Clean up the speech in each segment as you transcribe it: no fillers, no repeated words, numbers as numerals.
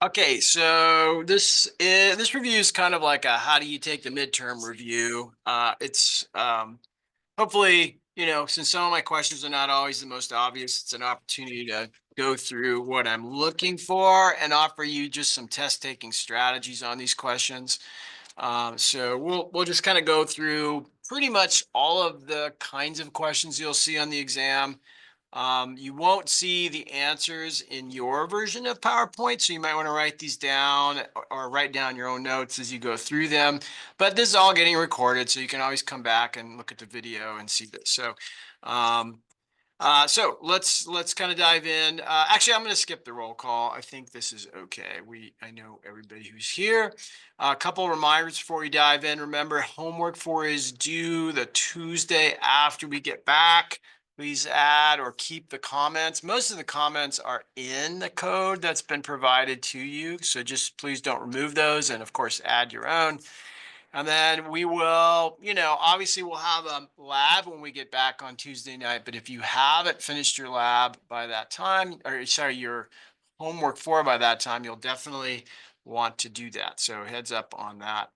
Okay, so this review is kind of like a how do you take the midterm review. It's hopefully, since some of my questions are not always the most obvious, it's an opportunity to go through what I'm looking for and offer you just some test taking strategies on these questions. So we'll just kind of go through pretty much all of the kinds of questions you'll see on the exam. You won't see the answers in your version of PowerPoint, so you might want to write these down or write down your own notes as you go through them. But this is all getting recorded, so you can always come back and look at the video and see this. Um, so let's kind of dive in. Actually, I'm going to skip the roll call. I think this is okay. I know everybody who's here. A couple reminders before we dive in. Remember, homework for is due the Tuesday after we get back. Please add or keep the comments. Most of the comments are in the code that's been provided to you, so just please don't remove those, and of course, add your own. And then we will, obviously we'll have a lab when we get back on Tuesday night. But if you haven't finished your lab by that time, or sorry, your homework for by that time, you'll definitely want to do that. So heads up on that.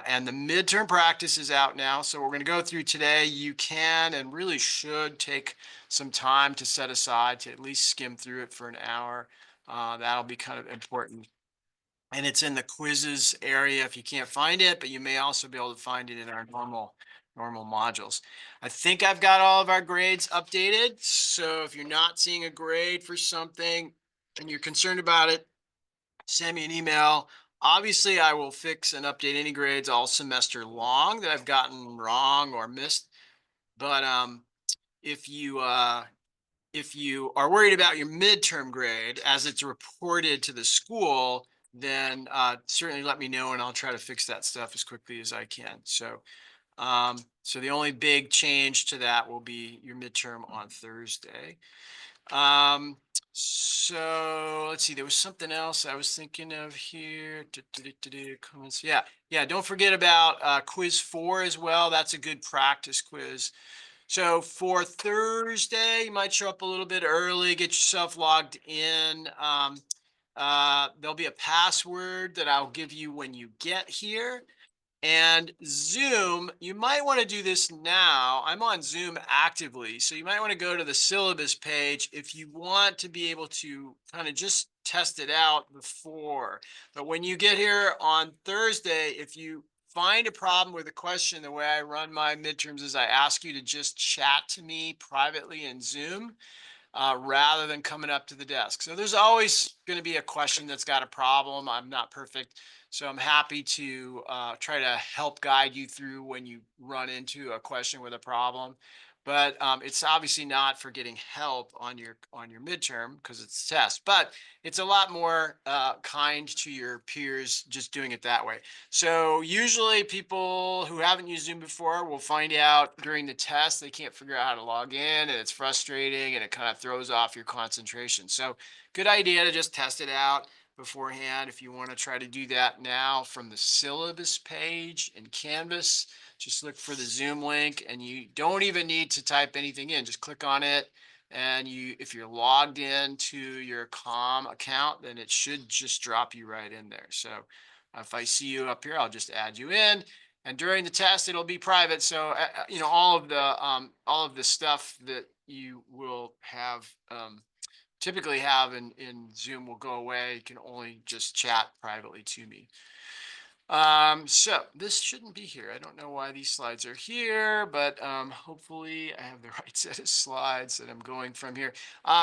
And the midterm practice is out now. So we're going to go through today. You can and really should take some time to set aside to at least skim through it for an hour. That'll be kind of important, and it's in the quizzes area if you can't find it, but you may also be able to find it in our normal modules. I think I've got all of our grades updated. So if you're not seeing a grade for something and you're concerned about it, send me an email. Obviously, I will fix and update any grades all semester long that I've gotten wrong or missed. But if you if you are worried about your midterm grade as it's reported to the school, then certainly let me know and I'll try to fix that stuff as quickly as I can. So the only big change to that will be your midterm on Thursday. So let's see, there was something else I was thinking of here. Comments. Yeah, don't forget about quiz 4 as well. That's a good practice quiz. So for Thursday, you might show up a little bit early, get yourself logged in. There'll be a password that I'll give you when you get here. And Zoom, you might want to do this now. I'm on Zoom actively, so you might want to go to the syllabus page if you want to be able to kind of just test it out before. But when you get here on Thursday, if you find a problem with a question, the way I run my midterms is I ask you to just chat to me privately in Zoom rather than coming up to the desk. So there's always going to be a question that's got a problem. I'm not perfect. So I'm happy to try to help guide you through when you run into a question with a problem. But it's obviously not for getting help on your midterm because it's a test. But it's a lot more kind to your peers just doing it that way. So usually people who haven't used Zoom before will find out during the test they can't figure out how to log in, and it's frustrating and it kind of throws off your concentration. So good idea to just test it out beforehand. If you want to try to do that now from the syllabus page in Canvas, just look for the Zoom link, and you don't even need to type anything in. Just click on it, and if you're logged in to your Com account, then it should just drop you right in there. So if I see you up here, I'll just add you in. And during the test, it'll be private. So all of the stuff that you will have typically have in Zoom will go away. You can only just chat privately to me. So this shouldn't be here. I don't know why these slides are here, but hopefully I have the right set of slides that I'm going from here.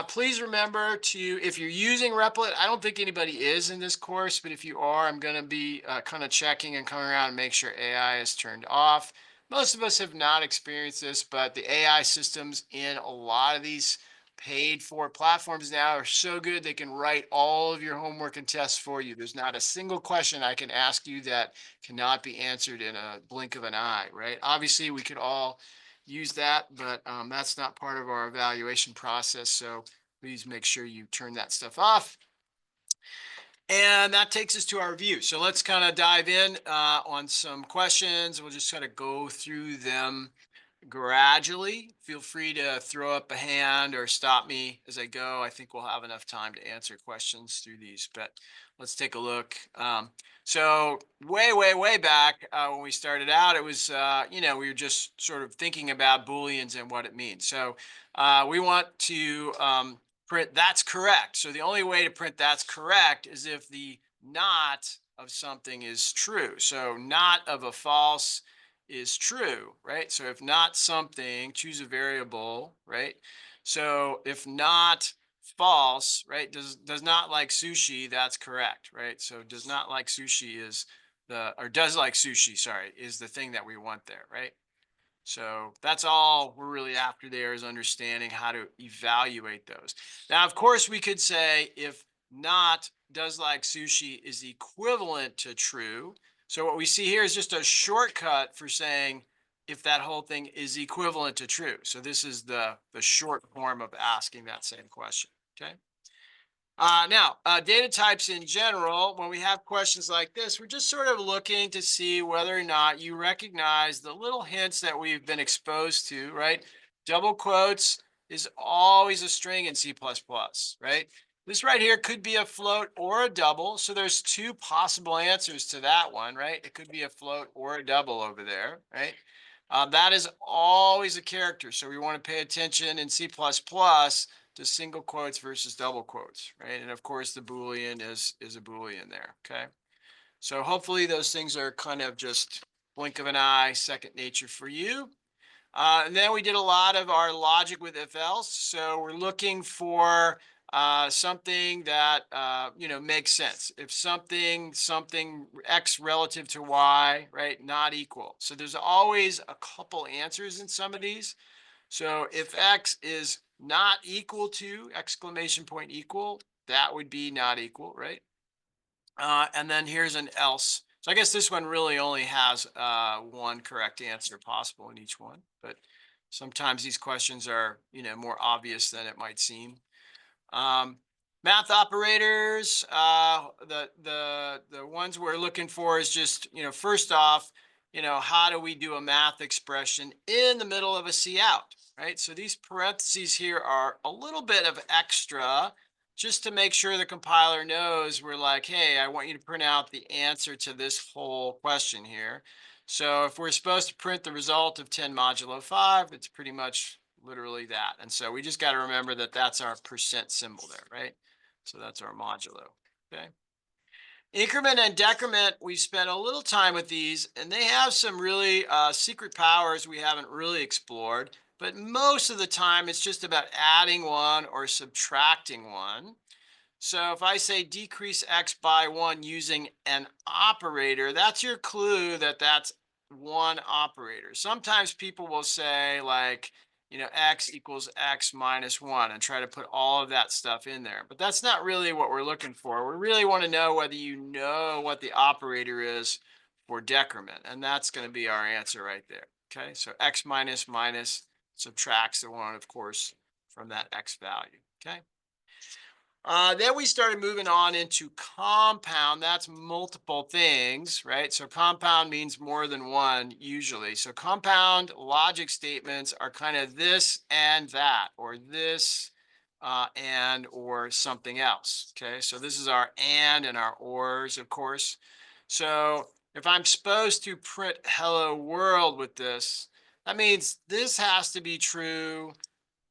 Please remember to, if you're using Replit, I don't think anybody is in this course, but if you are, I'm going to be kind of checking and coming around and make sure AI is turned off. Most of us have not experienced this, but the AI systems in a lot of these paid for platforms now are so good they can write all of your homework and tests for you. There's not a single question I can ask you that cannot be answered in a blink of an eye, right? Obviously, we could all use that, but that's not part of our evaluation process. So please make sure you turn that stuff off. And that takes us to our review. So let's kind of dive in on some questions. We'll just kind of go through them gradually. Feel free to throw up a hand or stop me as I go. I think we'll have enough time to answer questions through these, but let's take a look. So way back when we started out, it was, we were just sort of thinking about Booleans and what it means. So we want to print that's correct. So the only way to print that's correct is if the not of something is true. So not of a false is true, right? So if not something, choose a variable, right? So if not false, right, does not like sushi, that's correct, right? So does not like sushi is or does like sushi, sorry, is the thing that we want there, right? So that's all we're really after there, is understanding how to evaluate those. Now, of course, we could say if not does like sushi is equivalent to true. So what we see here is just a shortcut for saying if that whole thing is equivalent to true. So this is the short form of asking that same question. Okay. Now, data types in general, when we have questions like this, we're just sort of looking to see whether or not you recognize the little hints that we've been exposed to, right? Double quotes is always a string in C++, right? This right here could be a float or a double. So there's two possible answers to that one, right? It could be a float or a double over there, right? That is always a character. So we want to pay attention in C++ to single quotes versus double quotes, right? And of course, the Boolean is a Boolean there, okay? So hopefully those things are kind of just blink of an eye, second nature for you. And then we did a lot of our logic with if else. So we're looking for something that, makes sense. If something X relative to Y, right, not equal. So there's always a couple answers in some of these. So if X is not equal to exclamation point equal, that would be not equal, right? And then here's an else. So I guess this one really only has one correct answer possible in each one, but sometimes these questions are, more obvious than it might seem. Math operators, the ones we're looking for is just, first off, how do we do a math expression in the middle of a cout, right? So these parentheses here are a little bit of extra just to make sure the compiler knows we're like, hey, I want you to print out the answer to this whole question here. So if we're supposed to print the result of 10 modulo 5, it's pretty much literally that. And so we just got to remember that that's our percent symbol there, right? So that's our modulo, okay? Increment and decrement, we spent a little time with these, and they have some really secret powers we haven't really explored, but most of the time it's just about adding one or subtracting one. So if I say decrease X by 1 using an operator, that's your clue that that's one operator. Sometimes people will say like, X equals X minus 1 and try to put all of that stuff in there. But that's not really what we're looking for. We really want to know whether you know what the operator is for decrement. And that's going to be our answer right there. Okay, so X minus minus subtracts the 1, of course, from that X value. Okay. Then we started moving on into compound. That's multiple things, right? So compound means more than one usually. So compound logic statements are kind of this and that, or this and or something else. Okay, so this is our and our ors, of course. So if I'm supposed to print hello world with this, that means this has to be true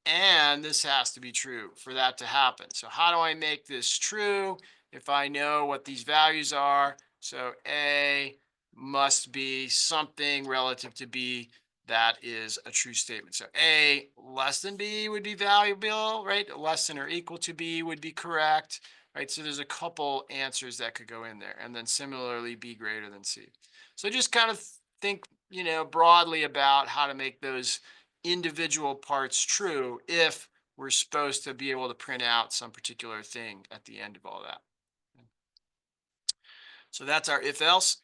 and this has to be true for that to happen. So how do I make this true if I know what these values are? So A must be something relative to B that is a true statement. So A less than B would be valuable, right? Less than or equal to B would be correct, right? So there's a couple answers that could go in there. And then similarly, B greater than C. So just kind of think, broadly about how to make those individual parts true if we're supposed to be able to print out some particular thing at the end of all that. So that's our if else.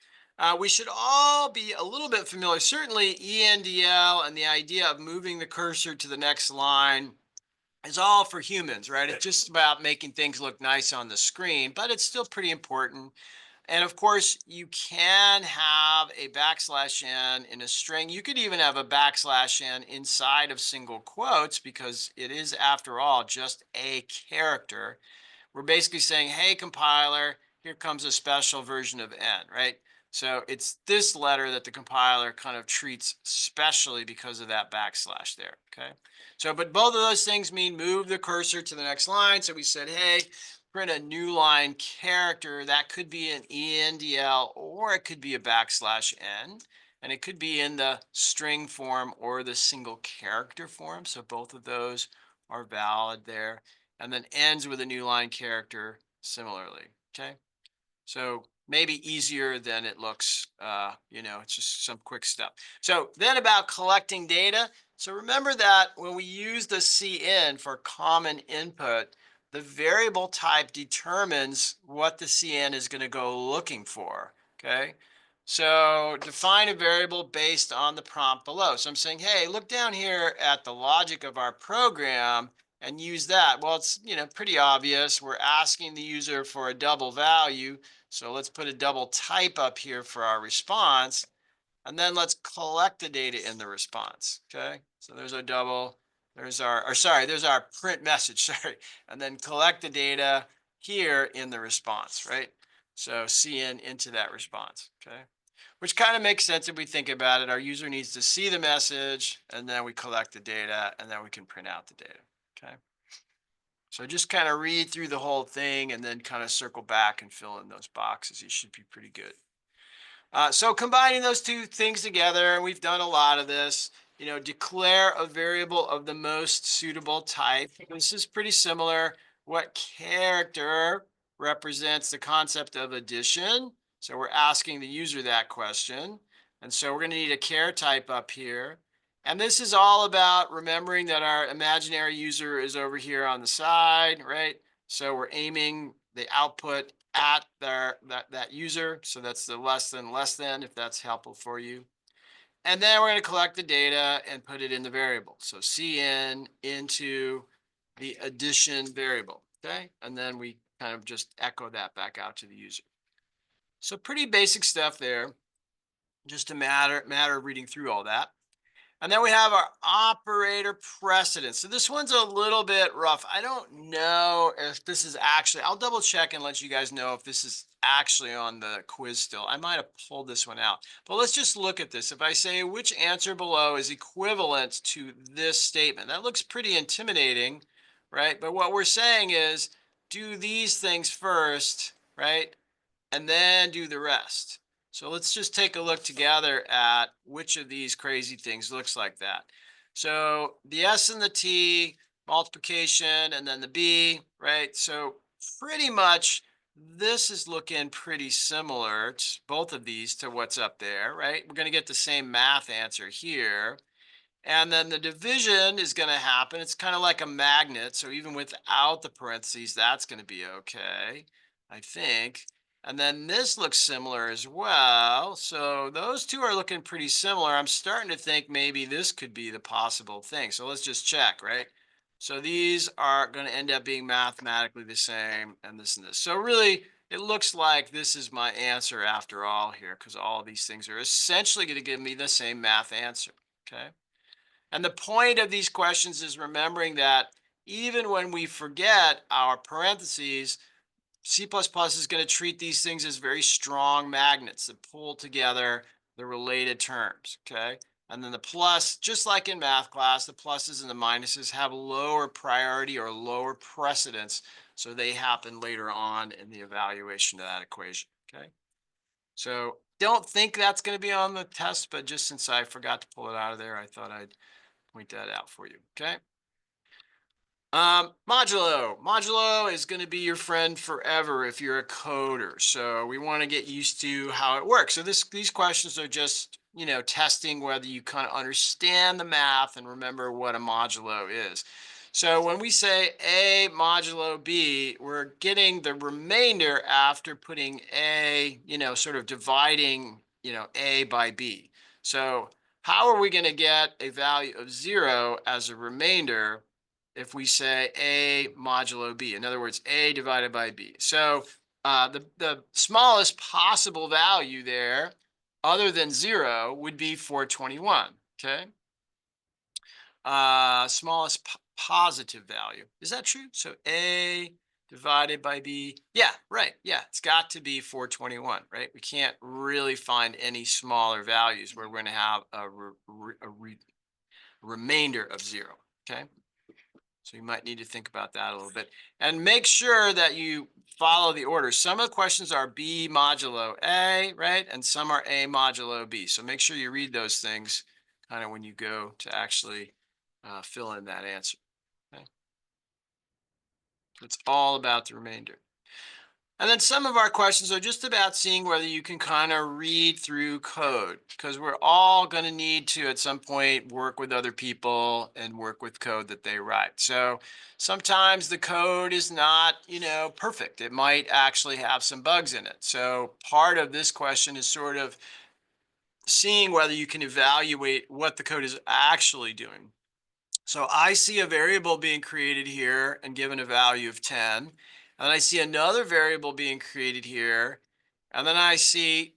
We should all be a little bit familiar, certainly ENDL and the idea of moving the cursor to the next line is all for humans, right? It's just about making things look nice on the screen, but it's still pretty important. And of course, you can have a \n in a string. You could even have a \n inside of single quotes because it is, after all, just a character. We're basically saying, hey, compiler, here comes a special version of n, right? So it's this letter that the compiler kind of treats specially because of that backslash there, okay? So, but both of those things mean move the cursor to the next line. So we said, hey, print a new line character. That could be an ENDL or it could be a \n. And it could be in the string form or the single character form. So both of those are valid there. And then ends with a new line character similarly, okay? So maybe easier than it looks, it's just some quick stuff. So then about collecting data. So remember that when we use the cin for common input, the variable type determines what the cin is going to go looking for, okay? So define a variable based on the prompt below. So I'm saying, hey, look down here at the logic of our program and use that. Well, it's, pretty obvious. We're asking the user for a double value. So let's put a double type up here for our response. And then let's collect the data in the response. Okay. So there's our double, there's our print message, sorry. And then collect the data here in the response, right? So cin into that response. Okay. Which kind of makes sense if we think about it. Our user needs to see the message and then we collect the data and then we can print out the data. Okay. So just kind of read through the whole thing and then kind of circle back and fill in those boxes. You should be pretty good. So combining those two things together, and we've done a lot of this, declare a variable of the most suitable type. This is pretty similar. What character represents the concept of addition? So we're asking the user that question. And so we're going to need a char type up here. And this is all about remembering that our imaginary user is over here on the side, right? So we're aiming the output at that user. So that's the less than, if that's helpful for you. And then we're going to collect the data and put it in the variable. So cin into the addition variable, okay? And then we kind of just echo that back out to the user. So pretty basic stuff there. Just a matter of reading through all that. And then we have our operator precedence. So this one's a little bit rough. I don't know if this is actually, I'll double check and let you guys know if this is actually on the quiz still. I might have pulled this one out, but let's just look at this. If I say which answer below is equivalent to this statement, that looks pretty intimidating, right? But what we're saying is do these things first, right? And then do the rest. So let's just take a look together at which of these crazy things looks like that. So the S and the T, multiplication, and then the B, right? So pretty much this is looking pretty similar to both of these to what's up there, right? We're going to get the same math answer here. And then the division is going to happen. It's kind of like a magnet. So even without the parentheses, that's going to be okay, I think. And then this looks similar as well. So those two are looking pretty similar. I'm starting to think maybe this could be the possible thing. So let's just check, right? So these are going to end up being mathematically the same and this and this. So really, it looks like this is my answer after all here because all of these things are essentially going to give me the same math answer, okay? And the point of these questions is remembering that even when we forget our parentheses, C++ is going to treat these things as very strong magnets that pull together the related terms, okay? And then the plus, just like in math class, the pluses and the minuses have lower priority or lower precedence, so they happen later on in the evaluation of that equation, okay? So don't think that's going to be on the test, but just since I forgot to pull it out of there, I thought I'd point that out for you, okay? Modulo is going to be your friend forever if you're a coder. So we want to get used to how it works. So these questions are just, testing whether you kind of understand the math and remember what a modulo is. So when we say A modulo B, we're getting the remainder after putting A, sort of dividing, A by B. So how are we going to get a value of 0 as a remainder if we say A modulo B? In other words, A divided by B. So the smallest possible value there, other than 0, would be 421. Okay. Smallest positive value. Is that true? So A divided by B. Yeah, right. Yeah, it's got to be 421, right? We can't really find any smaller values where we're going to have a remainder of 0. Okay. So you might need to think about that a little bit and make sure that you follow the order. Some of the questions are B modulo A, right? And some are A modulo B. So make sure you read those things kind of when you go to actually fill in that answer. Okay? It's all about the remainder. And then some of our questions are just about seeing whether you can kind of read through code, because we're all going to need to, at some point, work with other people and work with code that they write. So sometimes the code is not, perfect. It might actually have some bugs in it. So part of this question is sort of seeing whether you can evaluate what the code is actually doing. So I see a variable being created here and given a value of 10. And I see another variable being created here. And then I see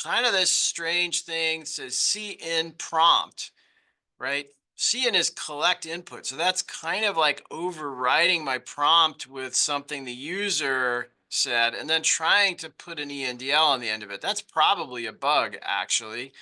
kind of this strange thing that says cin prompt, right? Cin is collect input. So that's kind of like overriding my prompt with something the user said and then trying to put an ENDL on the end of it. That's probably a bug, actually.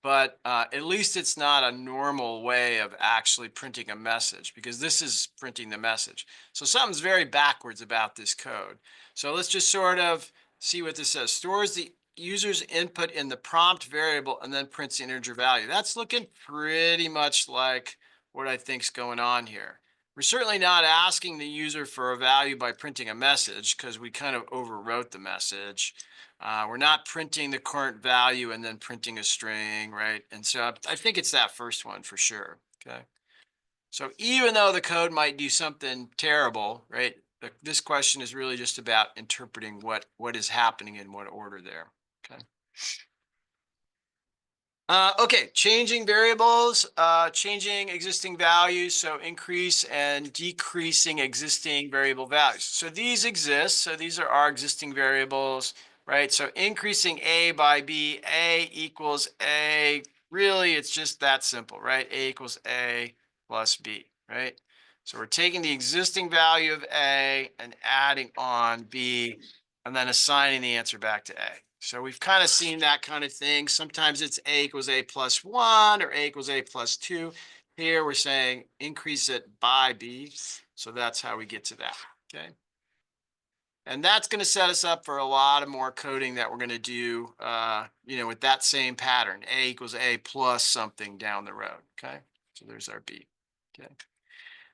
But at least it's not a normal way of actually printing a message, because this is printing the message. So something's very backwards about this code. So let's just sort of see what this says. Stores the user's input in the prompt variable and then prints the integer value. That's looking pretty much like what I think's going on here. We're certainly not asking the user for a value by printing a message, because we kind of overwrote the message. We're not printing the current value and then printing a string, right? And so I think it's that first one for sure, okay? So even though the code might do something terrible, right? This question is really just about interpreting what is happening in what order there, okay? Okay, changing variables, changing existing values, so increase and decreasing existing variable values. So these exist, so these are our existing variables, right? So increasing A by B, A equals A, really it's just that simple, right? A equals A plus B, right? So we're taking the existing value of A and adding on B and then assigning the answer back to A. So we've kind of seen that kind of thing. Sometimes it's A equals A plus 1 or A equals A plus 2. Here we're saying increase it by B. So that's how we get to that, okay? And that's going to set us up for a lot of more coding that we're going to do, with that same pattern. A equals A plus something down the road, okay? So there's our B, okay?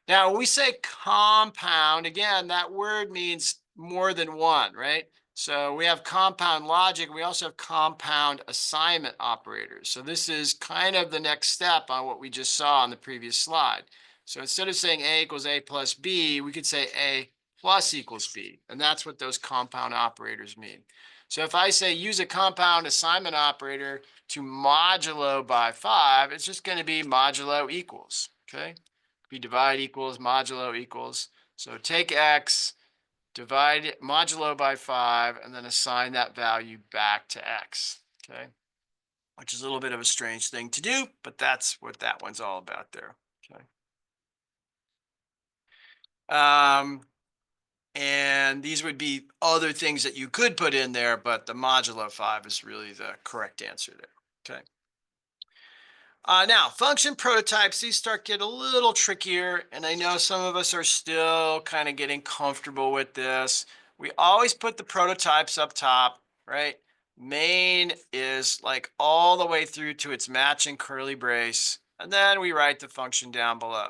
Now, when we say compound, again, that word means more than one, right? So we have compound logic. We also have compound assignment operators. So this is kind of the next step on what we just saw on the previous slide. So instead of saying A equals A plus B, we could say A plus equals B. And that's what those compound operators mean. So if I say use a compound assignment operator to modulo by 5, it's just going to be modulo equals, okay? Be divide equals, modulo equals. So take X, divide it modulo by 5, and then assign that value back to X, okay? Which is a little bit of a strange thing to do, but that's what that one's all about there, okay? And these would be other things that you could put in there, but the modulo 5 is really the correct answer there, okay? Now, function prototypes, these start getting a little trickier, and I know some of us are still kind of getting comfortable with this. We always put the prototypes up top, right? Main is like all the way through to its matching curly brace, and then we write the function down below.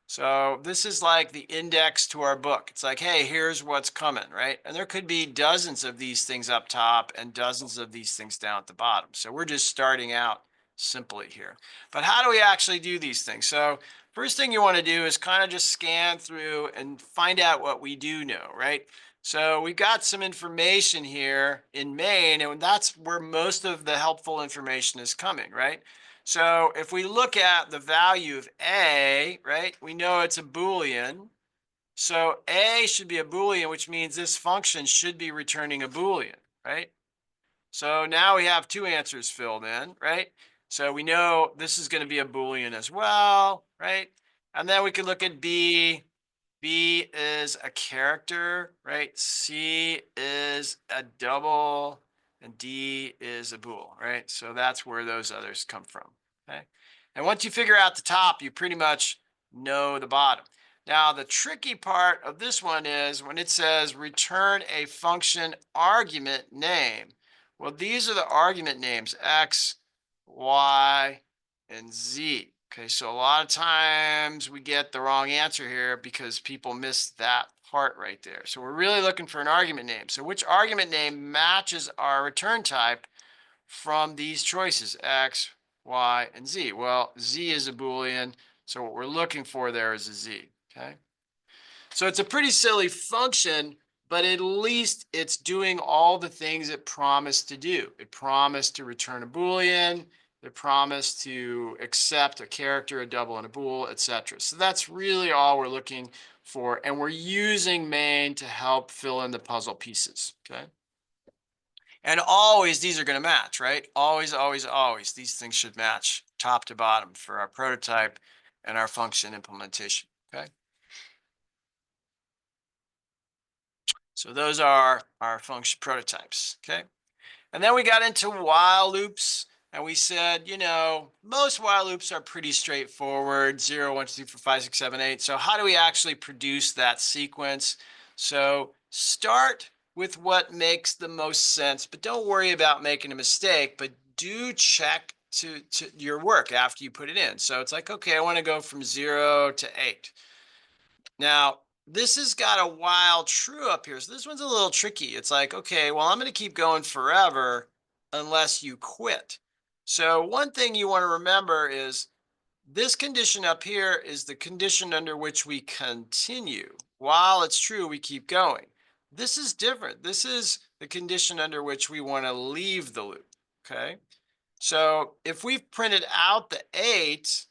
So this is like the index to our book. It's like, hey, here's what's coming, right? And there could be dozens of these things up top and dozens of these things down at the bottom. So we're just starting out simply here. But how do we actually do these things? So first thing you want to do is kind of just scan through and find out what we do know, right? So we've got some information here in main, and that's where most of the helpful information is coming, right? So if we look at the value of A, right, we know it's a Boolean. So A should be a Boolean, which means this function should be returning a Boolean, right? So now we have two answers filled in, right? So we know this is going to be a Boolean as well, right? And then we can look at B. B is a character, right? C is a double, and D is a bool, right? So that's where those others come from, okay? And once you figure out the top, you pretty much know the bottom. Now, the tricky part of this one is when it says return a function argument name. Well, these are the argument names, X, Y, and Z. Okay, so a lot of times we get the wrong answer here because people miss that part right there. So we're really looking for an argument name. So which argument name matches our return type from these choices, X, Y, and Z? Well, Z is a Boolean, so what we're looking for there is a Z, okay? So it's a pretty silly function, but at least it's doing all the things it promised to do. It promised to return a Boolean, it promised to accept a character, a double, and a bool, etc. So that's really all we're looking for, and we're using main to help fill in the puzzle pieces, okay? And always these are going to match, right? Always, always, always. These things should match top to bottom for our prototype and our function implementation, okay? So those are our function prototypes, okay? And then we got into while loops, and we said, you know, most while loops are pretty straightforward, 0, 1, 2, 3, 4, 5, 6, 7, 8. So how do we actually produce that sequence? So start with what makes the most sense, but don't worry about making a mistake, but do check to your work after you put it in. So it's like, okay, I want to go from 0 to 8. Now, this has got a while true up here. So this one's a little tricky. It's like, okay, well, I'm going to keep going forever unless you quit. So one thing you want to remember is this condition up here is the condition under which we continue. While it's true, we keep going. This is different. This is the condition under which we want to leave the loop, okay? So if we've printed out the 8,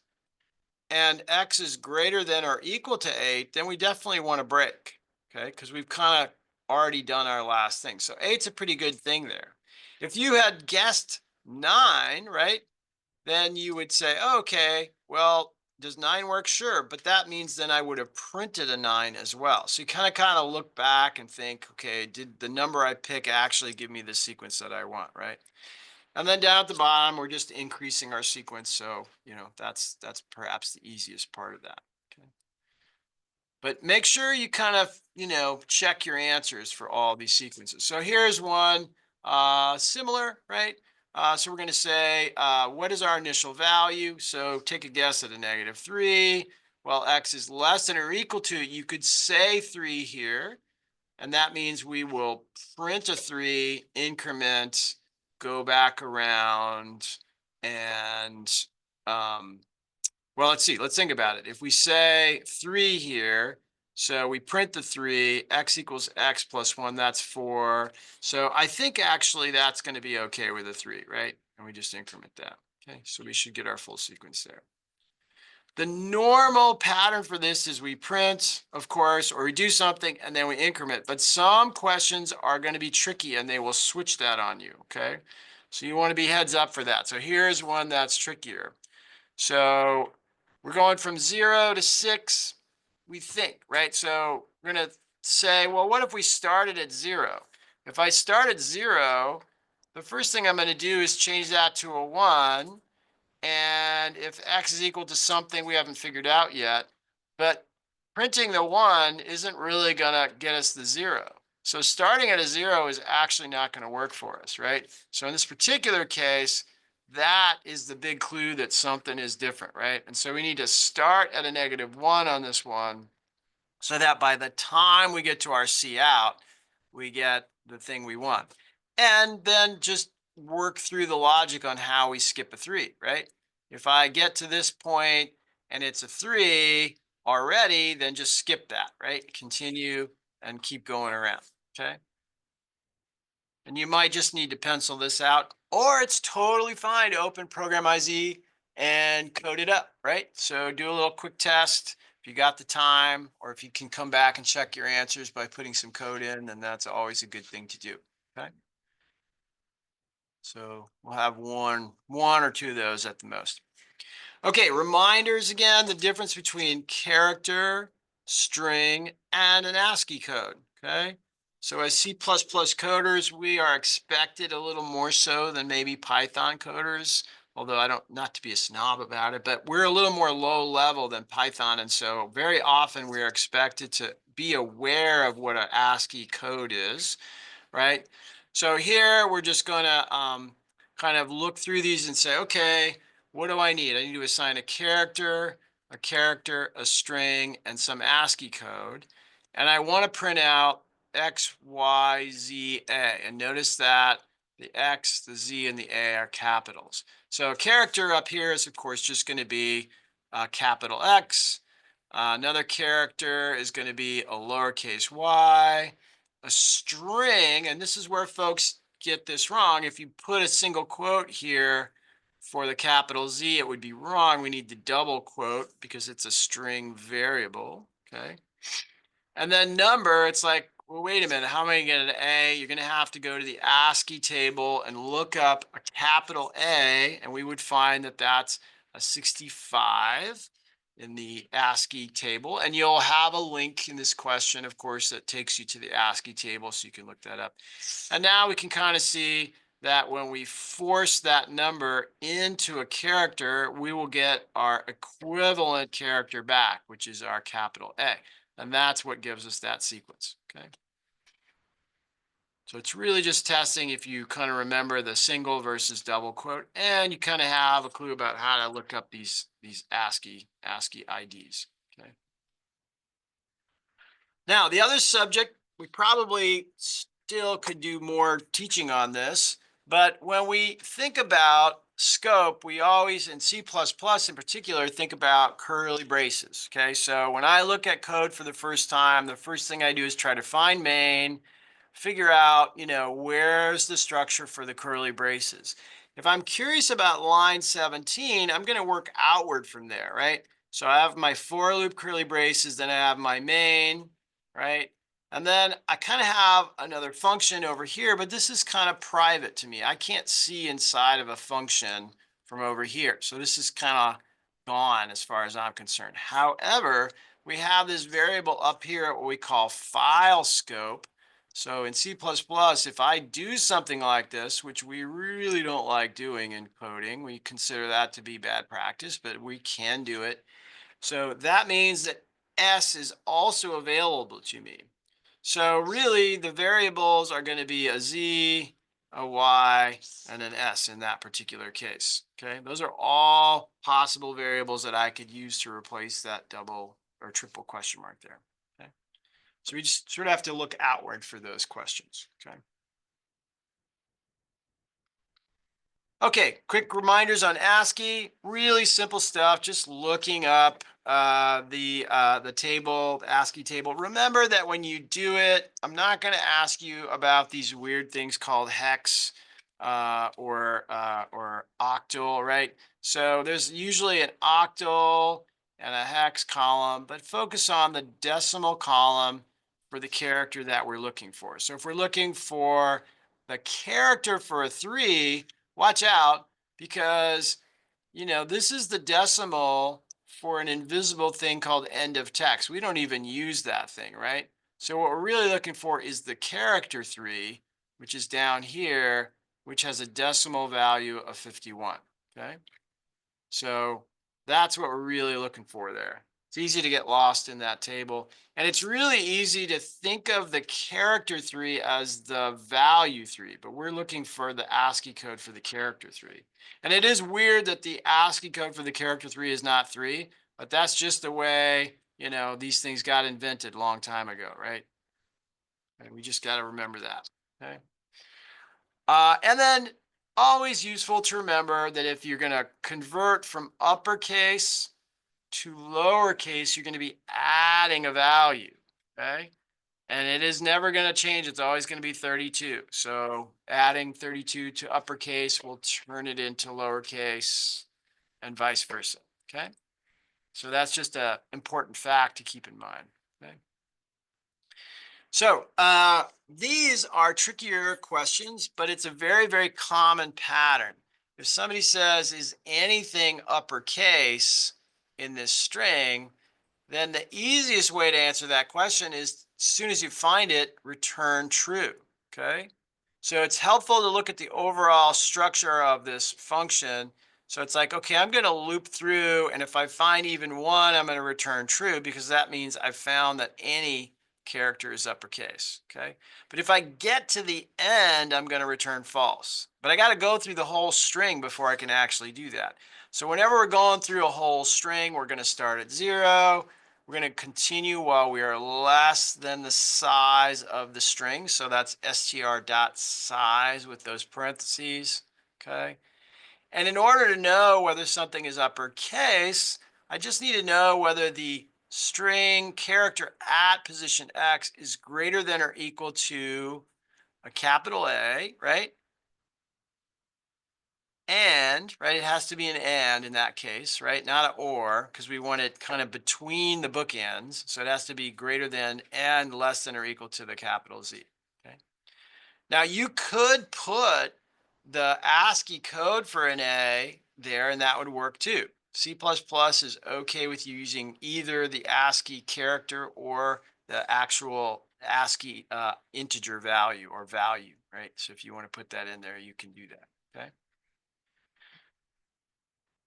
and X is greater than or equal to 8, then we definitely want to break, okay? Because we've kind of already done our last thing. So 8's a pretty good thing there. If you had guessed 9, right, then you would say, oh, okay, well, does 9 work? Sure, but that means then I would have printed a 9 as well. So you kind of look back and think, okay, did the number I pick actually give me the sequence that I want, right? And then down at the bottom, we're just increasing our sequence. So, you know, that's perhaps the easiest part of that. Okay. But make sure you kind of, you know, check your answers for all these sequences. So here's one similar, right? So we're going to say, what is our initial value? So take a guess at a -3. Well, X is less than or equal to, you could say 3 here. And that means we will print a 3, increment, go back around, and well, let's see, let's think about it. If we say 3 here, so we print the 3, X equals X plus 1, that's 4. So I think actually that's going to be okay with a 3, right? And we just increment that. Okay, so we should get our full sequence there. The normal pattern for this is we print, of course, or we do something and then we increment. But some questions are going to be tricky and they will switch that on you, okay? So you want to be heads up for that. So here's one that's trickier. So we're going from 0 to 6, we think, right? So we're going to say, well, what if we started at 0? If I start at 0, the first thing I'm going to do is change that to a 1. And if X is equal to something we haven't figured out yet, but printing the 1 isn't really going to get us the 0. So starting at a 0 is actually not going to work for us, right? So in this particular case, that is the big clue that something is different, right? And so we need to start at a -1 on this one so that by the time we get to our C out, we get the thing we want. And then just work through the logic on how we skip a 3, right? If I get to this point and it's a 3 already, then just skip that, right? Continue and keep going around, okay? And you might just need to pencil this out, or it's totally fine to open Program IZ and code it up, right? So do a little quick test, If you got the time, or if you can come back and check your answers by putting some code in, then that's always a good thing to do. Okay. So we'll have one or two of those at the most. Okay, reminders again, the difference between character, string, and an ASCII code, okay? So as C++ coders, we are expected a little more so than maybe Python coders, although I don't, not to be a snob about it, but we're a little more low level than Python. And so very often we are expected to be aware of what an ASCII code is, right? So here we're just gonna kind of look through these and say, okay, what do I need? I need to assign a character, a string, and some ASCII code. And I want to print out X, Y, Z, A. And notice that the X, the Z, and the A are capitals. So a character up here is, of course, just going to be capital X. Another character is going to be a lowercase y. A string, and this is where folks get this wrong. If you put a single quote here for the capital Z, it would be wrong. We need the double quote because it's a string variable, okay? And then number, it's like, well, wait a minute, how am I going to get an A? You're going to have to go to the ASCII table and look up a capital A, and we would find that that's a 65 in the ASCII table. And you'll have a link in this question, of course, that takes you to the ASCII table, so you can look that up. And now we can kind of see that when we force that number into a character, we will get our equivalent character back, which is our capital A. And that's what gives us that sequence, okay? So it's really just testing if you kind of remember the single versus double quote, and you kind of have a clue about how to look up these ASCII IDs, okay? Now, the other subject, we probably still could do more teaching on this, but when we think about scope, we always, in C++ in particular, think about curly braces, okay? So when I look at code for the first time, the first thing I do is try to find main, figure out, where's the structure for the curly braces. If I'm curious about line 17, I'm going to work outward from there, right? So I have my for loop curly braces, then I have my main, right? And then I kind of have another function over here, but this is kind of private to me. I can't see inside of a function from over here. So this is kind of gone as far as I'm concerned. However, we have this variable up here, what we call file scope. So in C++, if I do something like this, which we really don't like doing in coding, we consider that to be bad practice, but we can do it. So that means that S is also available to me. So really the variables are going to be a Z, a Y, and an S in that particular case. Okay, those are all possible variables that I could use to replace that double or triple question mark there. Okay, so we just sort of have to look outward for those questions. Okay. Okay, quick reminders on ASCII. Really simple stuff. Just looking up the table, the ASCII table. Remember that when you do it, I'm not going to ask you about these weird things called hex or octal, right? So there's usually an octal and a hex column, but focus on the decimal column for the character that we're looking for. So if we're looking for the character for a 3, watch out, because, this is the decimal for an invisible thing called end of text. We don't even use that thing, right? So what we're really looking for is the character 3, which is down here, which has a decimal value of 51, okay? So that's what we're really looking for there. It's easy to get lost in that table. And it's really easy to think of the character 3 as the value 3, but we're looking for the ASCII code for the character 3. And it is weird that the ASCII code for the character 3 is not 3, but that's just the way, these things got invented a long time ago, right? And we just got to remember that, okay? And then always useful to remember that if you're going to convert from uppercase to lowercase, you're going to be adding a value, okay? And it is never going to change. It's always going to be 32. So adding 32 to uppercase will turn it into lowercase and vice versa, okay? So that's just an important fact to keep in mind. Okay. So these are trickier questions, but it's a very, very common pattern. If somebody says, is anything uppercase in this string, then the easiest way to answer that question is as soon as you find it, return true. Okay. So it's helpful to look at the overall structure of this function. So it's like, okay, I'm going to loop through, and if I find even one, I'm going to return true because that means I've found that any character is uppercase. Okay. But if I get to the end, I'm going to return false. But I got to go through the whole string before I can actually do that. So whenever we're going through a whole string, we're going to start at 0. We're going to continue while we are less than the size of the string. So that's str.size with those parentheses. Okay. And in order to know whether something is uppercase, I just need to know whether the string character at position X is greater than or equal to a capital A, right? And, right, it has to be an and in that case, right? Not an or, because we want it kind of between the bookends. So it has to be greater than and less than or equal to the capital Z. Okay. Now you could put the ASCII code for an A there, and that would work too. C++ is okay with you using either the ASCII character or the actual ASCII integer value or value, right? So if you want to put that in there, you can do that, okay?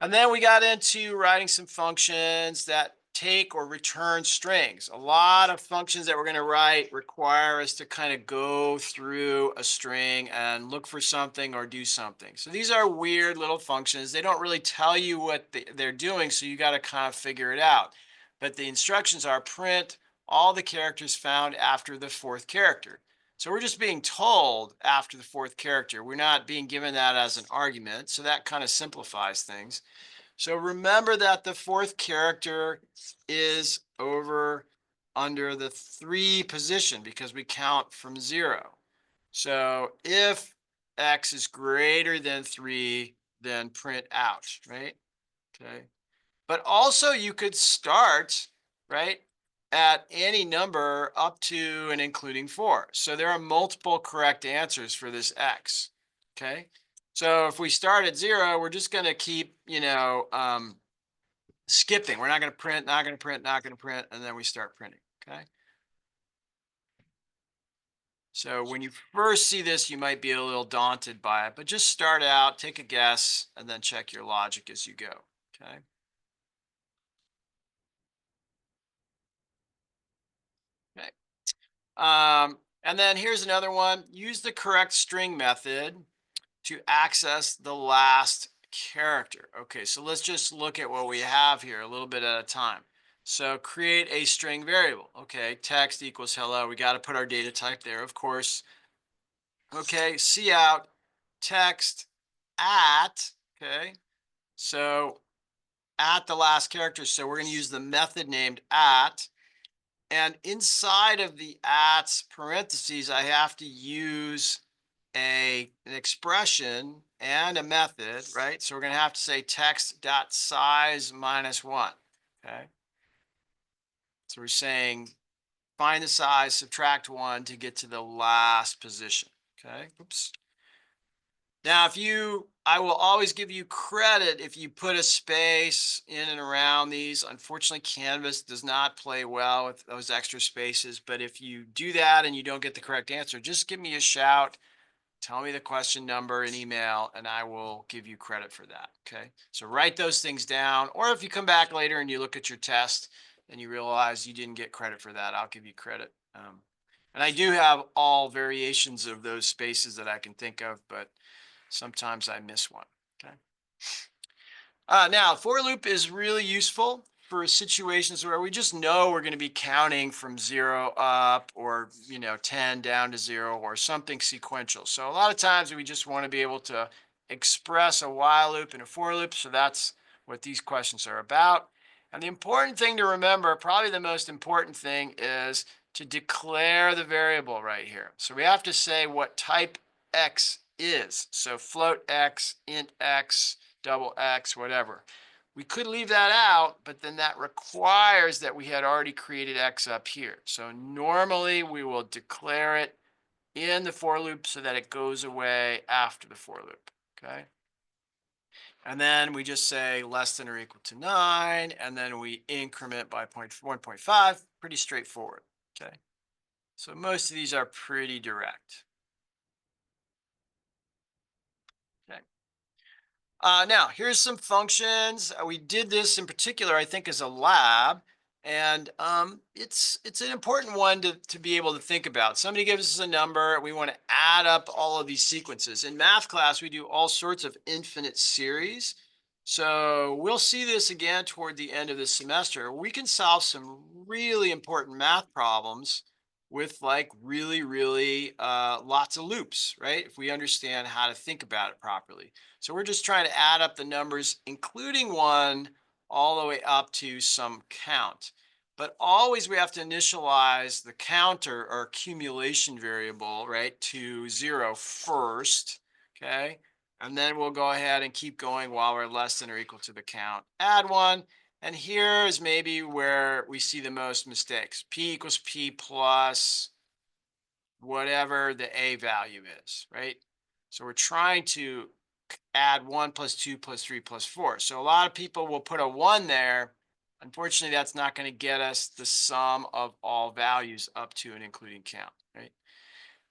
And then we got into writing some functions that take or return strings. A lot of functions that we're going to write require us to kind of go through a string and look for something or do something. So these are weird little functions. They don't really tell you what they're doing, so you got to kind of figure it out. But the instructions are print all the characters found after the fourth character. So we're just being told after the fourth character. We're not being given that as an argument. So that kind of simplifies things. So remember that the fourth character is over under the 3 position because we count from 0. So if X is greater than 3, then print out, right? Okay. But also you could start, right, at any number up to and including 4. So there are multiple correct answers for this X, okay? So if we start at 0, we're just going to keep, skipping. We're not going to print, not going to print, not going to print, and then we start printing, okay? So when you first see this, you might be a little daunted by it, but just start out, take a guess, and then check your logic as you go, okay? Okay. And then here's another one. Use the correct string method to access the last character. Okay, so let's just look at what we have here a little bit at a time. So create a string variable. Okay, text equals hello. We got to put our data type there, of course. Okay, cout text at, okay, so at the last character. So we're going to use the method named at. And inside of the at's parentheses, I have to use an expression and a method, right? So we're going to have to say text.size minus 1, okay? So we're saying find the size, subtract 1 to get to the last position, okay? Oops. Now, I will always give you credit if you put a space in and around these. Unfortunately, Canvas does not play well with those extra spaces, but if you do that and you don't get the correct answer, just give me a shout, tell me the question number and email, and I will give you credit for that, okay? So write those things down, or if you come back later and you look at your test and you realize you didn't get credit for that, I'll give you credit. And I do have all variations of those spaces that I can think of, but sometimes I miss one, okay? Now, for loop is really useful for situations where we just know we're going to be counting from 0 up or, 10 down to 0 or something sequential. So a lot of times we just want to be able to express a while loop and a for loop. So that's what these questions are about. And the important thing to remember, probably the most important thing, is to declare the variable right here. So we have to say what type X is. So float X, int X, double X, whatever. We could leave that out, but then that requires that we had already created X up here. So normally we will declare it in the for loop so that it goes away after the for loop, okay? And then we just say less than or equal to 9, and then we increment by 1.5, pretty straightforward, okay? So most of these are pretty direct. Okay. Now, here's some functions. We did this in particular, I think, as a lab, and it's an important one to be able to think about. Somebody gives us a number, we want to add up all of these sequences. In math class, we do all sorts of infinite series. So we'll see this again toward the end of the semester. We can solve some really important math problems with like really lots of loops, right? If we understand how to think about it properly. So we're just trying to add up the numbers, including one, all the way up to some count. But always we have to initialize the counter or accumulation variable, right, to 0 first, okay? And then we'll go ahead and keep going while we're less than or equal to the count. Add one, and here is maybe where we see the most mistakes. P equals P plus whatever the A value is, right? So we're trying to add 1 plus 2 plus 3 plus 4. So a lot of people will put a 1 there. Unfortunately, that's not going to get us the sum of all values up to and including count, right?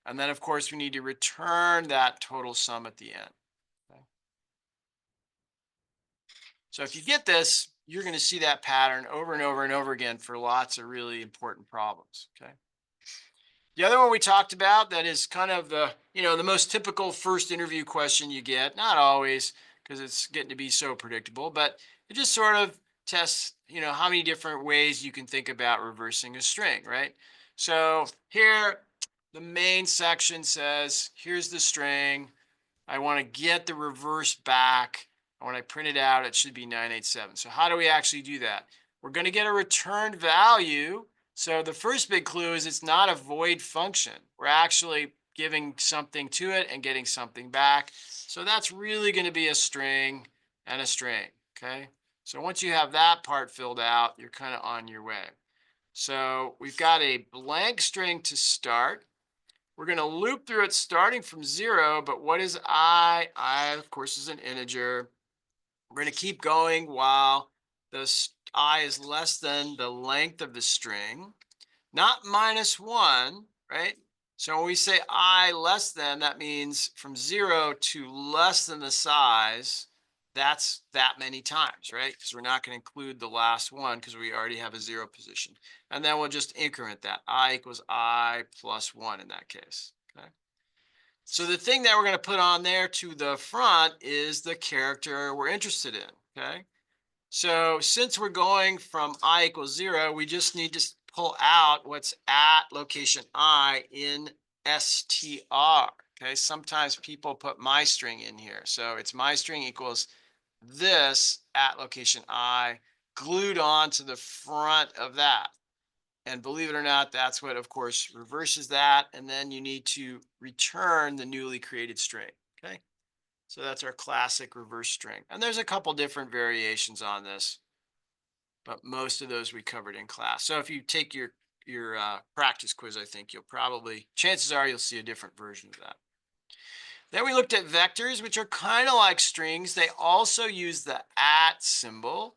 And then, of course, we need to return that total sum at the end. Okay? So if you get this, you're going to see that pattern over and over and over again for lots of really important problems, okay? The other one we talked about that is kind of the most typical first interview question you get, not always because it's getting to be so predictable, but it just sort of tests, how many different ways you can think about reversing a string, right? So here, the main section says, here's the string. I want to get the reverse back. When I print it out, it should be 987. So how do we actually do that? We're going to get a returned value. So the first big clue is it's not a void function. We're actually giving something to it and getting something back. So that's really going to be a string and a string, okay? So once you have that part filled out, you're kind of on your way. So we've got a blank string to start. We're going to loop through it starting from 0, but what is I? I, of course, is an integer. We're going to keep going while the I is less than the length of the string, not -1, right? So when we say I less than, that means from 0 to less than the size, that's that many times, right? Because we're not going to include the last one because we already have a 0 position. And then we'll just increment that. I equals I plus 1 in that case, okay? So the thing that we're going to put on there to the front is the character we're interested in, okay? So since we're going from I equals 0, we just need to pull out what's at location I in str, okay? Sometimes people put my string in here. So it's my string equals this at location I glued on to the front of that. And believe it or not, that's what, of course, reverses that. And then you need to return the newly created string, okay? So that's our classic reverse string. And there's a couple different variations on this, but most of those we covered in class. So if you take your practice quiz, I think chances are you'll see a different version of that. Then we looked at vectors, which are kind of like strings. They also use the @ symbol.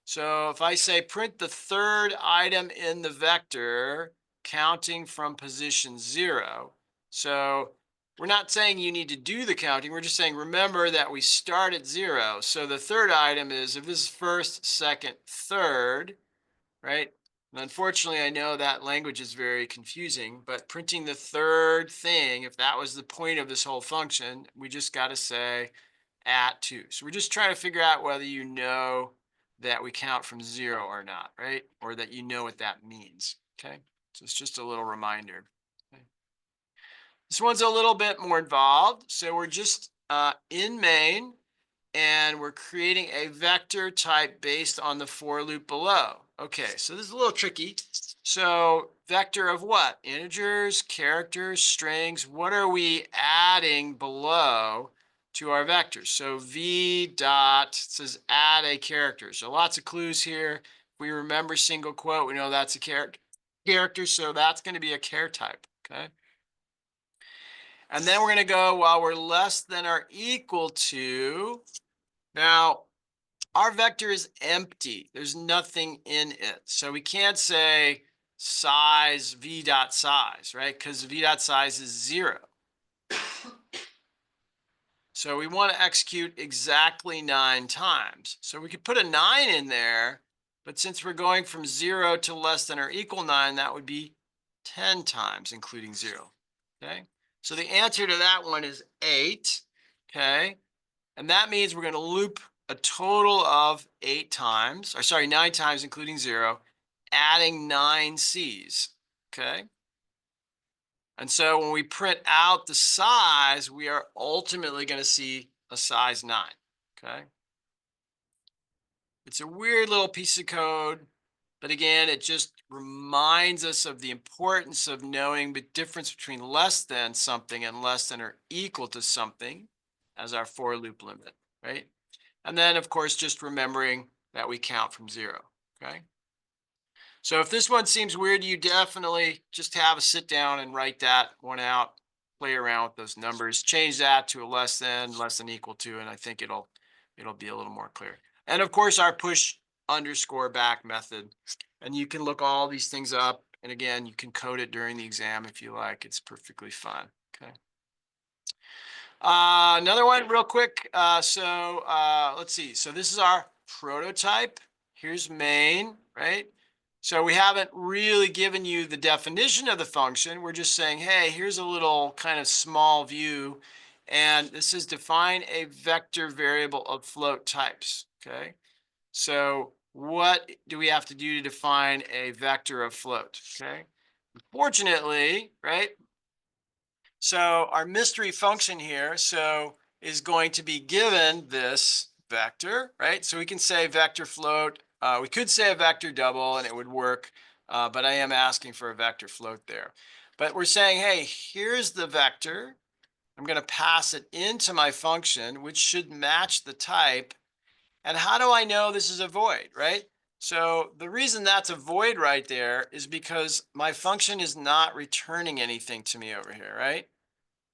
So if I say print the third item in the vector, counting from position 0. So we're not saying you need to do the counting. We're just saying, remember that we start at 0. So the third item is, if this is first, second, third, right? And unfortunately, I know that language is very confusing, but printing the third thing, if that was the point of this whole function, we just got to say @2. So we're just trying to figure out whether you know that we count from 0 or not, right? Or that you know what that means, okay? So it's just a little reminder. Okay. This one's a little bit more involved. So we're just in main, and we're creating a vector type based on the for loop below. Okay, so this is a little tricky. So vector of what? Integers, characters, strings. What are we adding below to our vectors. So v dot says add a character. So lots of clues here. If we remember single quote, we know that's a character. So that's going to be a char type. Okay. And then we're going to go while we're less than or equal to. Now, our vector is empty. There's nothing in it. So we can't say size v dot size, right? Because v dot size is 0. So we want to execute exactly 9 times. So we could put a 9 in there, but since we're going from 0 to less than or equal 9, that would be 10 times, including 0. Okay. So the answer to that one is 8. Okay. And that means we're going to loop a total of 8 times, or sorry, 9 times, including 0, adding 9 C's. Okay. And so when we print out the size, we are ultimately going to see a size 9. Okay. It's a weird little piece of code, but again, it just reminds us of the importance of knowing the difference between less than something and less than or equal to something as our for loop limit, right? And then, of course, just remembering that we count from 0. Okay. So if this one seems weird to you, definitely just have a sit down and write that one out, play around with those numbers, change that to a less than equal to, and I think it'll be a little more clear. And of course, our push underscore back method. And you can look all these things up. And again, you can code it during the exam if you like. It's perfectly fine. Okay. Another one real quick. Let's see. So this is our prototype. Here's main, right? So we haven't really given you the definition of the function. We're just saying, hey, here's a little kind of small view. And this is define a vector variable of float types. Okay. So what do we have to do to define a vector of float? Okay. Unfortunately, right? So our mystery function here, is going to be given this vector, right? So we can say vector float. We could say a vector double and it would work, but I am asking for a vector float there. But we're saying, hey, here's the vector. I'm going to pass it into my function, which should match the type. And how do I know this is a void, right? So the reason that's a void right there is because my function is not returning anything to me over here, right?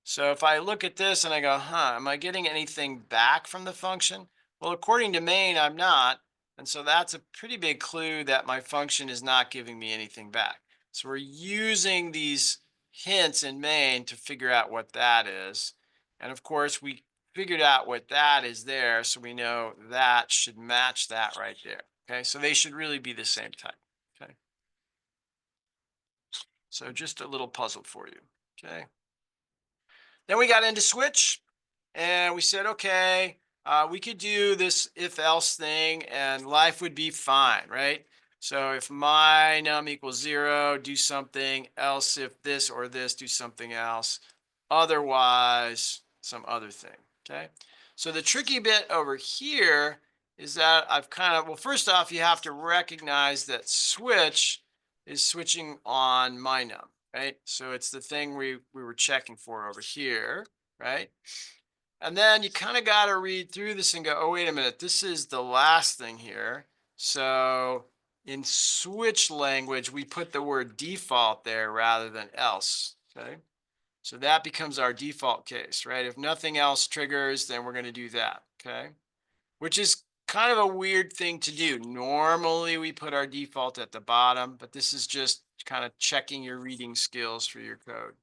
So if I look at this and I go, am I getting anything back from the function? Well, according to main, I'm not. And so that's a pretty big clue that my function is not giving me anything back. So we're using these hints in main to figure out what that is. And of course, we figured out what that is there. So we know that should match that right there. Okay, so they should really be the same type. Okay. So just a little puzzle for you. Okay. Then we got into switch and we said, okay, we could do this if else thing and life would be fine, right? So if my num equals 0, do something else. If this or this, do something else. Otherwise, some other thing, okay? So the tricky bit over here is that I've well, first off, you have to recognize that switch is switching on my num, right? So it's the thing we were checking for over here, right? And then you kind of got to read through this and go, oh, wait a minute, this is the last thing here. So in switch language, we put the word default there rather than else, okay? So that becomes our default case, right? If nothing else triggers, then we're going to do that, okay? Which is kind of a weird thing to do. Normally we put our default at the bottom, but this is just kind of checking your reading skills for your code.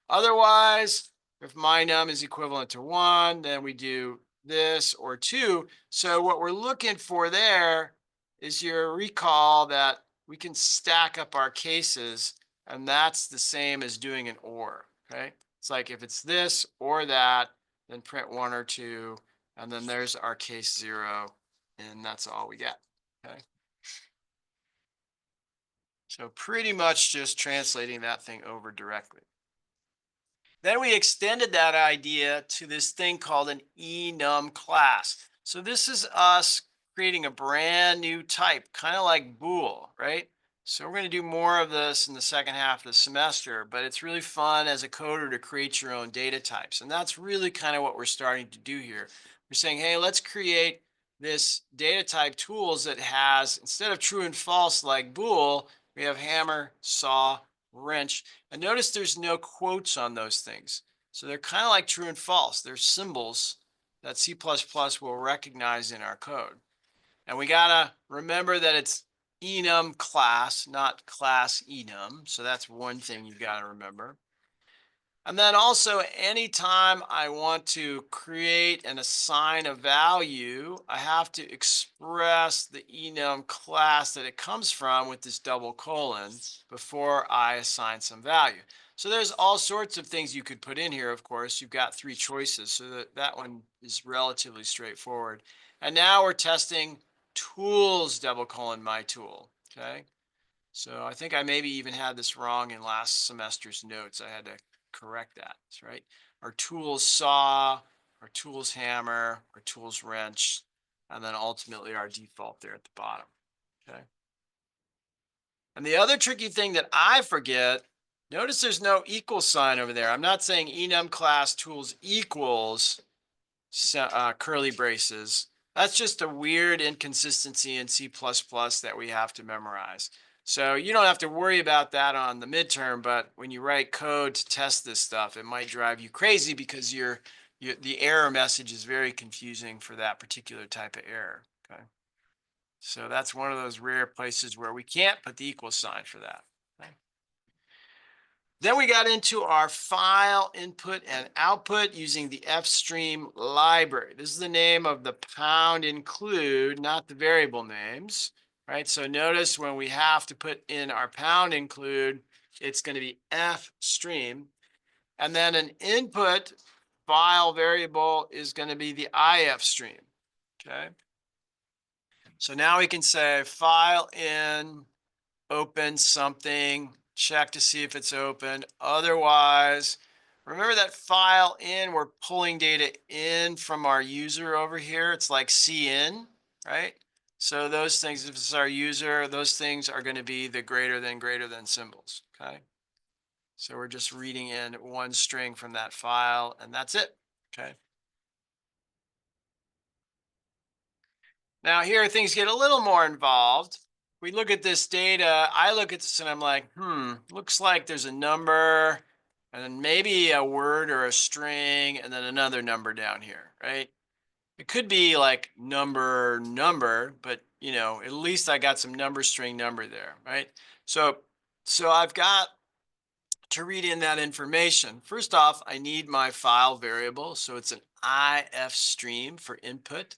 Otherwise, if my num is equivalent to 1, then we do this or 2. So what we're looking for there is your recall that we can stack up our cases, and that's the same as doing an or, okay? It's like if it's this or that, then print 1 or 2, and then there's our case 0, and that's all we get, okay? So pretty much just translating that thing over directly. Then we extended that idea to this thing called an enum class. So this is us creating a brand new type, kind of like bool, right? So we're going to do more of this in the second half of the semester, but it's really fun as a coder to create your own data types. And that's really kind of what we're starting to do here. We're saying, hey, let's create this data type tools that has, instead of true and false like bool, we have hammer, saw, wrench. And notice there's no quotes on those things. So they're kind of like true and false. They're symbols that C++ will recognize in our code. And we gotta remember that it's enum class, not class enum. So that's one thing you've got to remember. And then also, anytime I want to create and assign a value, I have to express the enum class that it comes from with this double colon before I assign some value. So there's all sorts of things you could put in here, of course. You've got three choices, so that one is relatively straightforward. And now we're testing tools double colon my tool, okay? So I think I maybe even had this wrong in last semester's notes. I had to correct that, right? Our tools saw, our tools hammer, our tools wrench, and then ultimately our default there at the bottom, okay? And the other tricky thing that I forget, notice there's no equal sign over there. I'm not saying enum class tools equals curly braces. That's just a weird inconsistency in C++ that we have to memorize. So you don't have to worry about that on the midterm, but when you write code to test this stuff, it might drive you crazy because the error message is very confusing for that particular type of error. Okay. So that's one of those rare places where we can't put the equal sign for that. Okay. Then we got into our file input and output using the fstream library. This is the name of the pound include, not the variable names, right? So notice when we have to put in our pound include, it's going to be fstream. And then an input file variable is going to be the ifstream, okay? So now we can say file in, open something, check to see if it's open. Otherwise, remember that file in, we're pulling data in from our user over here. It's like cin, right? So those things, if it's our user, those things are going to be the greater than symbols, okay? So we're just reading in one string from that file, and that's it, okay? Now here things get a little more involved. We look at this data, I look at this and I'm like, looks like there's a number and then maybe a word or a string and then another number down here, right? It could be like number, but you know, at least I got some number string number there, right? So I've got to read in that information. First off, I need my file variable. So it's an ifstream for input.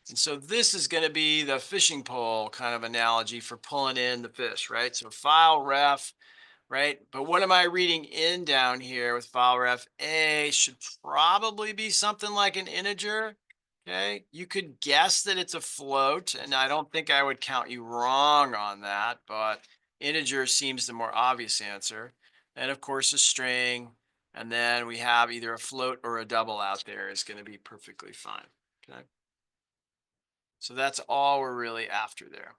And so this is going to be the fishing pole kind of analogy for pulling in the fish, right? So file ref, right? But what am I reading in down here with file ref? A should probably be something like an integer, okay? You could guess that it's a float, and I don't think I would count you wrong on that, but integer seems the more obvious answer. And of course, a string, and then we have either a float or a double out there is going to be perfectly fine, okay? So that's all we're really after there.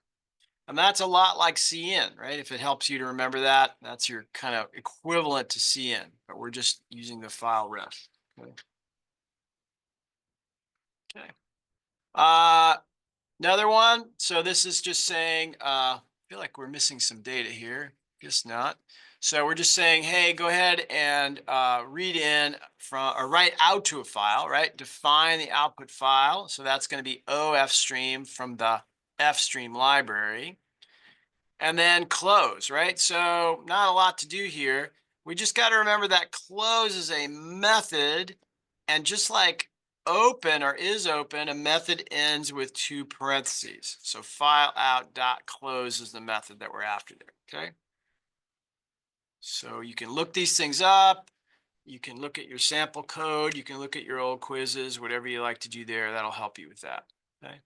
And that's a lot like cin, right? If it helps you to remember that, that's your kind of equivalent to cin, but we're just using the file ref. Okay. Okay. Another one. So this is just saying, I feel like we're missing some data here. Guess not. So we're just saying, hey, go ahead and read in from or write out to a file, right? Define the output file. So that's going to be ofstream from the fstream library. And then close, right? So not a lot to do here. We just got to remember that close is a method. And just like open or is open, a method ends with two parentheses. So file out dot close is the method that we're after there, okay? So you can look these things up. You can look at your sample code. You can look at your old quizzes, whatever you like to do there. That'll help you with that, okay?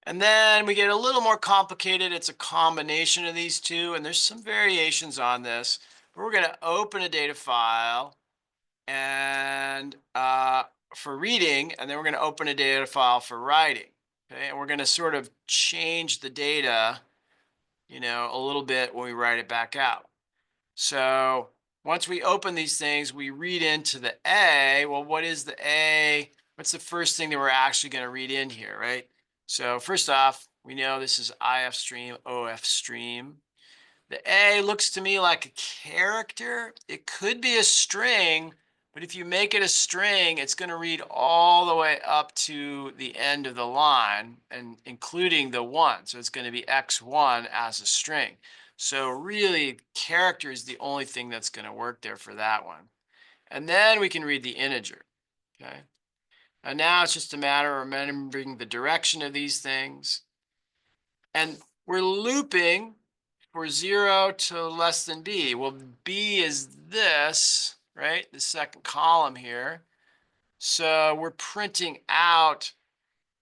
And then we get a little more complicated. It's a combination of these two, and there's some variations on this. But we're going to open a data file and for reading, and then we're going to open a data file for writing. Okay, and we're going to sort of change the data a little bit when we write it back out. So once we open these things, we read into the A. Well, what is the A? What's the first thing that we're actually going to read in here, right? So first off, we know this is IF stream, OF stream. The A looks to me like a character. It could be a string, but if you make it a string, it's going to read all the way up to the end of the line, and including the 1. So it's going to be X1 as a string. So really, character is the only thing that's going to work there for that one. And then we can read the integer, okay? And now it's just a matter of remembering the direction of these things. And we're looping for 0 to less than b. Well, b is this, right? The second column here. So we're printing out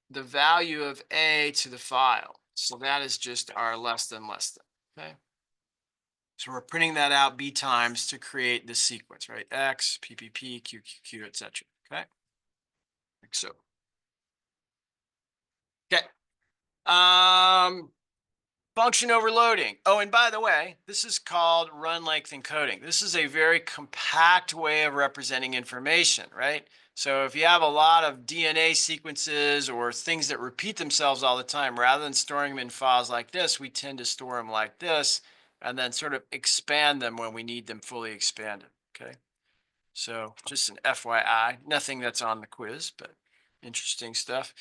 the value of a to the file. So that is just our less than, okay? So we're printing that out b times to create this sequence, right? X, P, Q, Q, Q, etc. Okay? Like so. Okay. Function overloading. Oh, and by the way, this is called run length encoding. This is a very compact way of representing information, right? So if you have a lot of DNA sequences or things that repeat themselves all the time, rather than storing them in files like this, we tend to store them like this and then sort of expand them when we need them fully expanded, okay? So just an FYI, nothing that's on the quiz, but interesting stuff.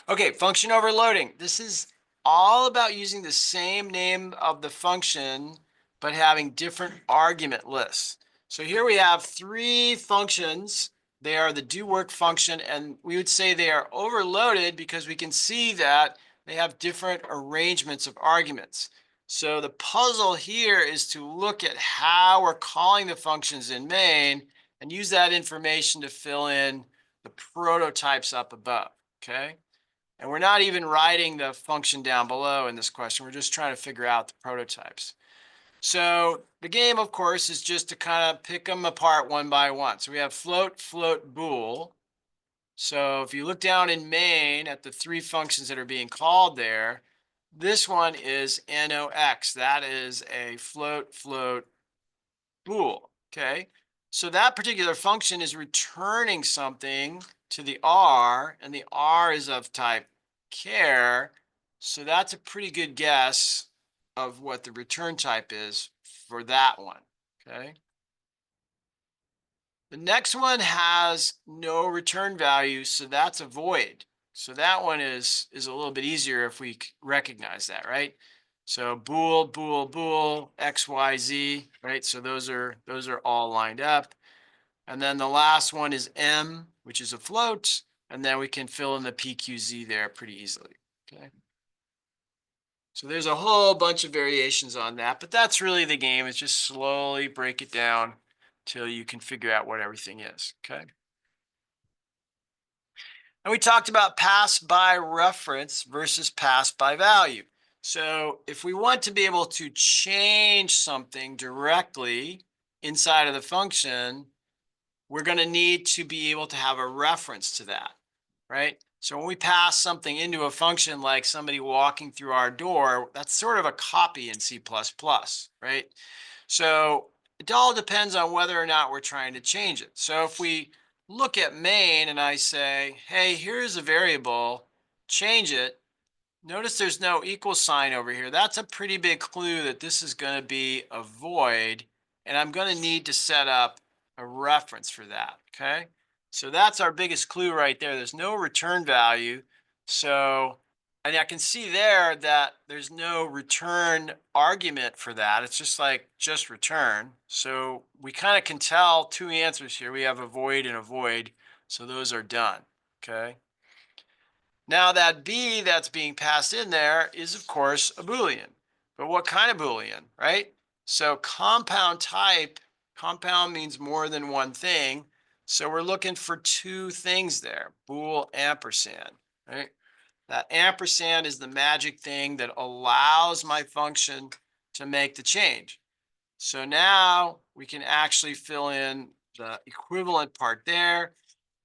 Okay, function overloading. This is all about using the same name of the function, but having different argument lists. So here we have 3 functions. They are the do work function, and we would say they are overloaded because we can see that they have different arrangements of arguments. So the puzzle here is to look at how we're calling the functions in main and use that information to fill in the prototypes up above, okay? And we're not even writing the function down below in this question. We're just trying to figure out the prototypes. So the game, of course, is just to kind of pick them apart one by one. So we have float, float, bool. So if you look down in main at the 3 functions that are being called there, this one is NOx. That is a float, float, bool, okay? So that particular function is returning something to the R, and the R is of type char. So that's a pretty good guess of what the return type is for that one, okay? The next one has no return value, so that's a void. So that one is a little bit easier if we recognize that, right? So bool, bool, bool, X, Y, Z, right? So those are all lined up. And then the last one is M, which is a float. And then we can fill in the PQZ there pretty easily, okay? So there's a whole bunch of variations on that, but that's really the game, is just slowly break it down till you can figure out what everything is, okay? And we talked about pass by reference versus pass by value. So if we want to be able to change something directly inside of the function, we're going to need to be able to have a reference to that, right? So when we pass something into a function like somebody walking through our door, that's sort of a copy in C++, right? So it all depends on whether or not we're trying to change it. So if we look at main and I say, hey, here's a variable, change it. Notice there's no equal sign over here. That's a pretty big clue that this is going to be a void, and I'm going to need to set up a reference for that, okay? So that's our biggest clue right there. There's no return value. So, and I can see there that there's no return argument for that. It's just like just return. So we kind of can tell 2 answers here. We have a void and a void. So those are done, okay? Now that B that's being passed in there is, of course, a Boolean. But what kind of Boolean, right? So compound type, compound means more than one thing. So we're looking for 2 things there, bool ampersand, right? That ampersand is the magic thing that allows my function to make the change. So now we can actually fill in the equivalent part there.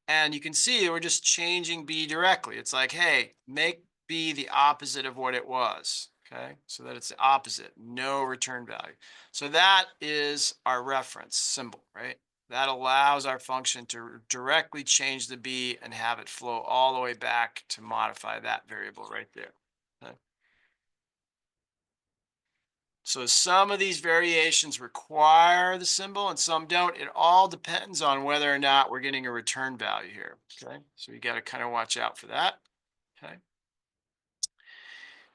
And you can see we're just changing B directly. It's like, hey, make B the opposite of what it was, Okay, so that it's the opposite, no return value. So that is our reference symbol, right? That allows our function to directly change the b and have it flow all the way back to modify that variable right there. Okay? So some of these variations require the symbol and some don't. It all depends on whether or not we're getting a return value here. Okay, so you got to kind of watch out for that. Okay.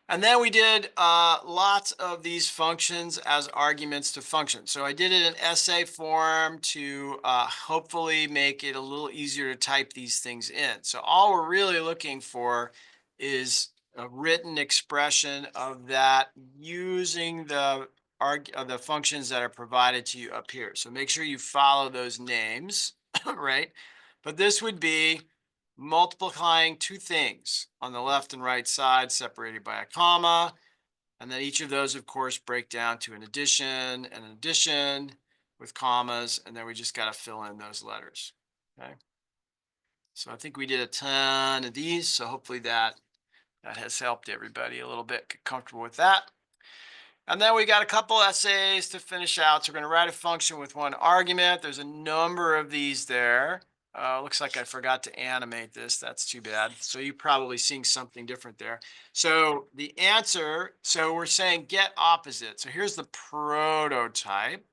And then we did lots of these functions as arguments to functions. So I did it in essay form to hopefully make it a little easier to type these things in. So all we're really looking for is a written expression of that using the functions that are provided to you up here. So make sure you follow those names, right? But this would be multiplying two things on the left and right side separated by a comma. And then each of those, of course, break down to an addition and an addition with commas. And then we just got to fill in those letters. Okay. So I think we did a ton of these. So hopefully that has helped everybody a little bit get comfortable with that. And then we got a couple essays to finish out. So we're going to write a function with one argument. There's a number of these there. Looks like I forgot to animate this. That's too bad. So you're probably seeing something different there. So the answer, so we're saying get opposite. So here's the prototype.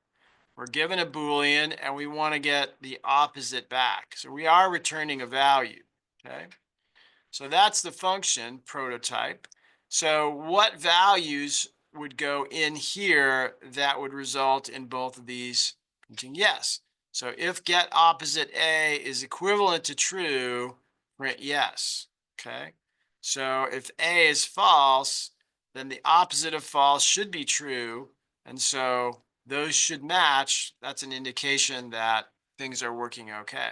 We're given a Boolean and we want to get the opposite back. So we are returning a value. Okay. So that's the function prototype. So what values would go in here that would result in both of these printing yes? So if get opposite A is equivalent to true, print yes. Okay. So if A is false, then the opposite of false should be true. And so those should match. That's an indication that things are working okay.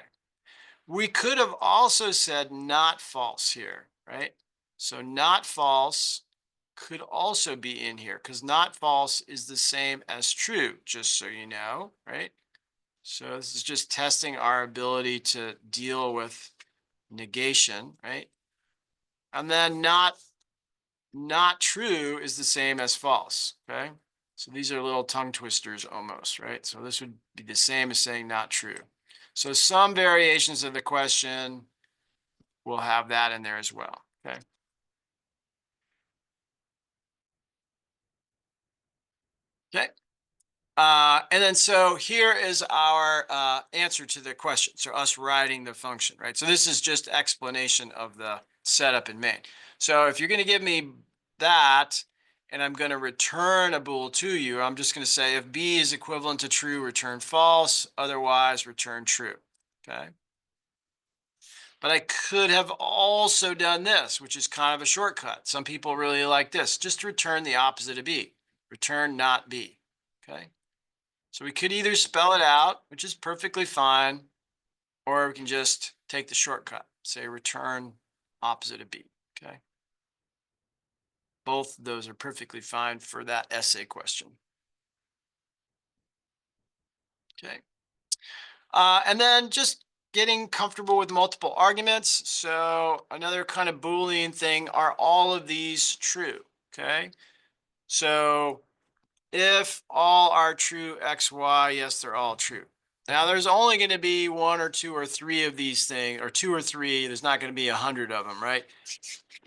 We could have also said not false here, right? So not false could also be in here because not false is the same as true, just so you know, right? So this is just testing our ability to deal with negation, right? And then not true is the same as false, okay? So these are little tongue twisters almost, right? So this would be the same as saying not true. So some variations of the question will have that in there as well, okay? Okay. And then so here is our answer to the question. So us writing the function, right? So this is just explanation of the setup in main. So if you're going to give me that and I'm going to return a bool to you, I'm just going to say if B is equivalent to true, return false, otherwise return true, okay? But I could have also done this, which is kind of a shortcut. Some people really like this. Just return the opposite of B. Return not B, okay? So we could either spell it out, which is perfectly fine, or we can just take the shortcut, say return opposite of B, okay? Both of those are perfectly fine for that essay question. Okay. And then just getting comfortable with multiple arguments. So another kind of Boolean thing, are all of these true? Okay. So if all are true, X, Y, yes, they're all true. Now there's only going to be one or two or three of these things, or two or three. There's not going to be 100 of them, right?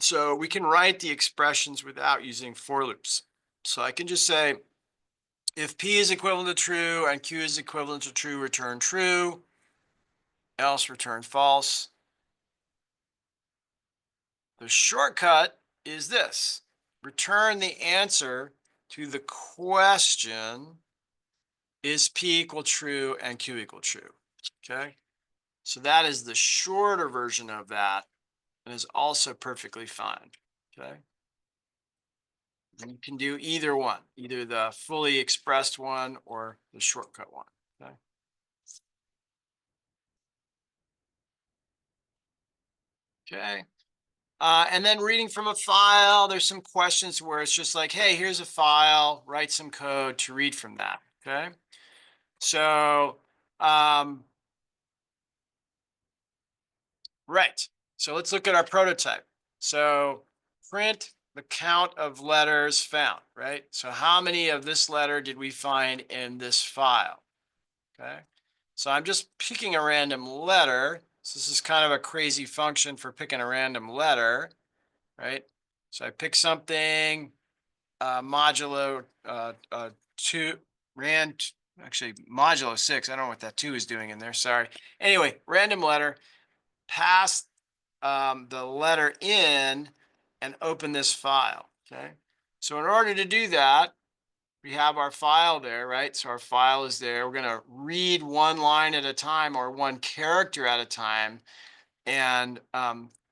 So we can write the expressions without using for loops. So I can just say, if P is equivalent to true and Q is equivalent to true, return true, else return false. The shortcut is this: return the answer to the question, is P equal true and Q equal true, okay? So that is the shorter version of that and is also perfectly fine, okay? And you can do either one, either the fully expressed one or the shortcut one, okay? Okay. And then reading from a file, there's some questions where it's just like, hey, here's a file, write some code to read from that, okay? So, right. So let's look at our prototype. So print the count of letters found, right? So how many of this letter did we find in this file? Okay. So I'm just picking a random letter. So this is kind of a crazy function for picking a random letter, right? So I pick something, modulo 2, actually modulo 6. I don't know what that 2 is doing in there. Sorry. Anyway, random letter, pass the letter in and open this file. Okay. So in order to do that, we have our file there, right? So our file is there. We're going to read one line at a time or one character at a time and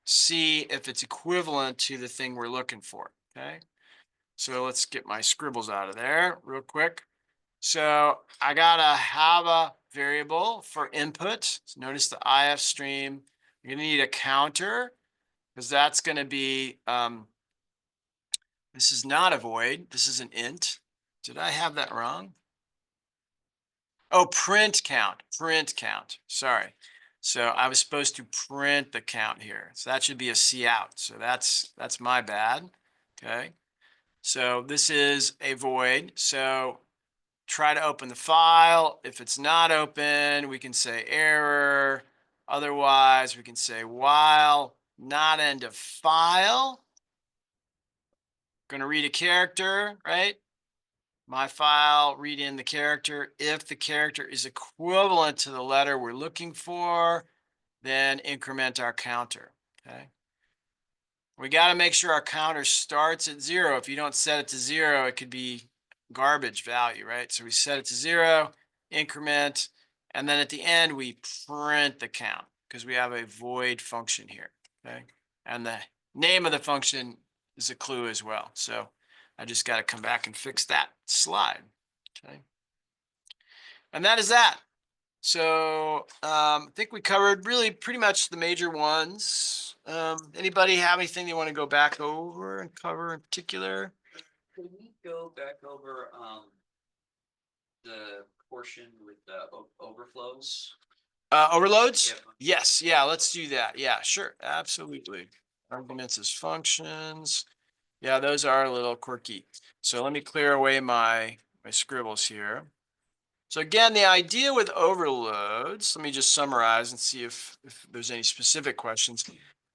see if it's equivalent to the thing we're looking for. Okay. So let's get my scribbles out of there real quick. So I got to have a variable for input. So notice the IF stream. You're going to need a counter because that's going to be, this is not a void. This is an int. Did I have that wrong? Oh, print count. Sorry. So I was supposed to print the count here. So that should be a cout. So that's my bad. Okay. So this is a void. So try to open the file. If it's not open, we can say error. Otherwise, we can say while not end of file. Going to read a character, right? My file, read in the character. If the character is equivalent to the letter we're looking for, then increment our counter, okay? We got to make sure our counter starts at 0. If you don't set it to 0, it could be garbage value, right? So we set it to 0, increment, and then at the end, we print the count because we have a void function here, okay? And the name of the function is a clue as well. So I just got to come back and fix that slide, okay? And that is that. So I think we covered really pretty much the major ones. Anybody have anything they want to go back over and cover in particular? Can we go back over the portion with the overflows? Overloads? Yeah. Yes. Yeah, let's do that. Yeah, sure. Absolutely. Arguments as functions. Yeah, those are a little quirky. So let me clear away my scribbles here. So again, the idea with overloads, let me just summarize and see if there's any specific questions.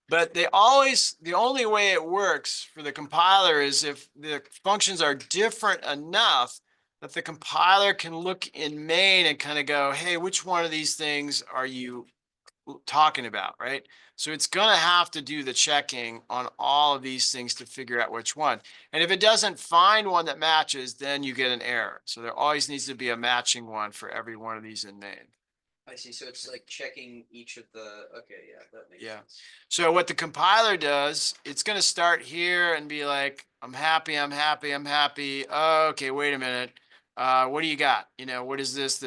But the only way it works for the compiler is if the functions are different enough that the compiler can look in main and kind of go, hey, which one of these things are you talking about, right? So it's going to have to do the checking on all of these things to figure out which one. And if it doesn't find one that matches, then you get an error. So there always needs to be a matching one for every one of these in main. I see. So it's like checking each of the, okay, yeah, that makes sense. So what the compiler does, it's going to start here and be like, I'm happy. Oh, okay, wait a minute. What do you got? You know, what is this?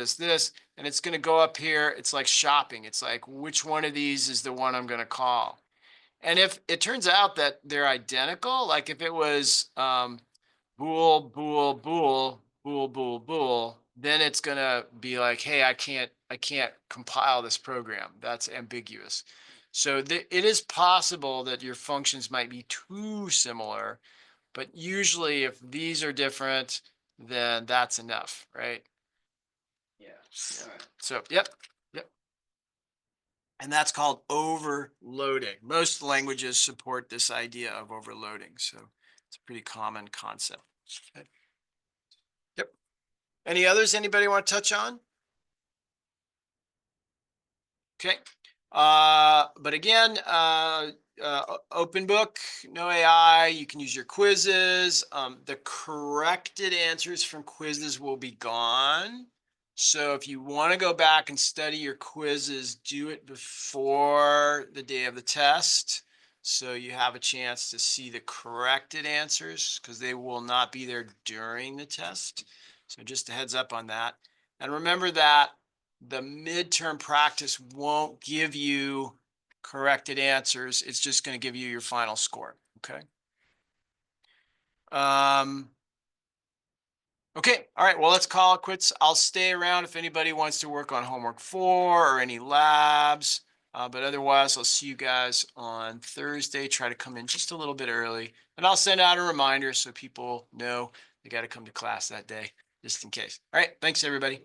And it's going to go up here. It's like shopping. It's like, which one of these is the one I'm going to call? And if it turns out that they're identical, like if it was bool, bool, bool, bool, bool, bool, then it's going to be like, hey, I can't compile this program. That's ambiguous. So it is possible that your functions might be too similar, but usually if these are different, then that's enough, right? Yeah. All right. So, yep. And that's called overloading. Most languages support this idea of overloading. So it's a pretty common concept. Okay. Yep. Any others anybody want to touch on? Okay. But again, open book, no AI. You can use your quizzes. The corrected answers from quizzes will be gone. So if you want to go back and study your quizzes, do it before the day of the test. So you have a chance to see the corrected answers because they will not be there during the test. So just a heads up on that. And remember that the midterm practice won't give you corrected answers. It's just going to give you your final score. Okay. Okay. All right. Well, let's call it quits. I'll stay around if anybody wants to work on homework 4 or any labs. But otherwise, I'll see you guys on Thursday. Try to come in just a little bit early, and I'll send out a reminder so people know they got to come to class that day, just in case. All right. Thanks, everybody.